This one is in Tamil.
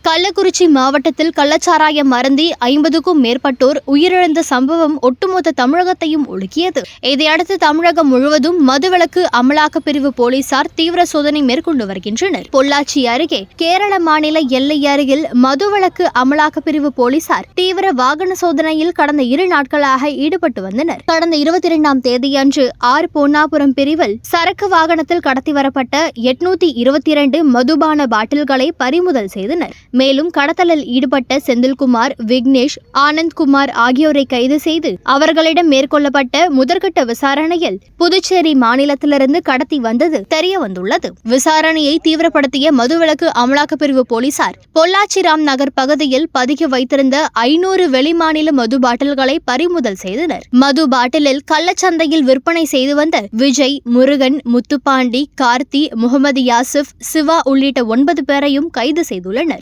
கள்ளக்குறிச்சி மாவட்டத்தில் கள்ளச்சாராயம் அருந்தி 50க்கும் மேற்பட்டோர் உயிரிழந்த சம்பவம் ஒட்டுமொத்த தமிழகத்தையும் உலுக்கியது. இதையடுத்து தமிழகம் முழுவதும் மதுவிலக்கு அமலாக்கப் பிரிவு போலீசார் தீவிர சோதனை மேற்கொண்டு வருகின்றனர். பொள்ளாச்சி அருகே கேரள மாநில எல்லை அருகில் மதுவிலக்கு அமலாக்கப் பிரிவு போலீசார் தீவிர வாகன சோதனையில் கடந்த 2 நாட்களாக ஈடுபட்டு வந்தனர். கடந்த 22ஆம் தேதியன்று பொன்னாபுரம் பிரிவில் சரக்கு வாகனத்தில் கடத்தி வரப்பட்ட 822 மதுபான பாட்டில்களை பறிமுதல் செய்தனர். மேலும் கடத்தலில் ஈடுபட்ட செந்தில்குமார், விக்னேஷ், ஆனந்த்குமார் ஆகியோரை கைது செய்து அவர்களிடம் மேற்கொள்ளப்பட்ட முதற்கட்ட விசாரணையில் புதுச்சேரி மாநிலத்திலிருந்து கடத்தி வந்தது தெரியவந்துள்ளது. விசாரணையை தீவிரப்படுத்திய மதுவிலக்கு அமலாக்கப் பிரிவு போலீசார் பொள்ளாச்சி ராம் நகர் பகுதியில் பதுக்கி வைத்திருந்த 500 வெளிமாநில மது பாட்டில்களை பறிமுதல் செய்தனர். மது பாட்டிலில் கள்ளச்சந்தையில் விற்பனை செய்து வந்த விஜய், முருகன், முத்துப்பாண்டி, கார்த்தி, முகமது யாசிப், சிவா உள்ளிட்ட 9 பேரையும் கைது செய்துள்ளனர்.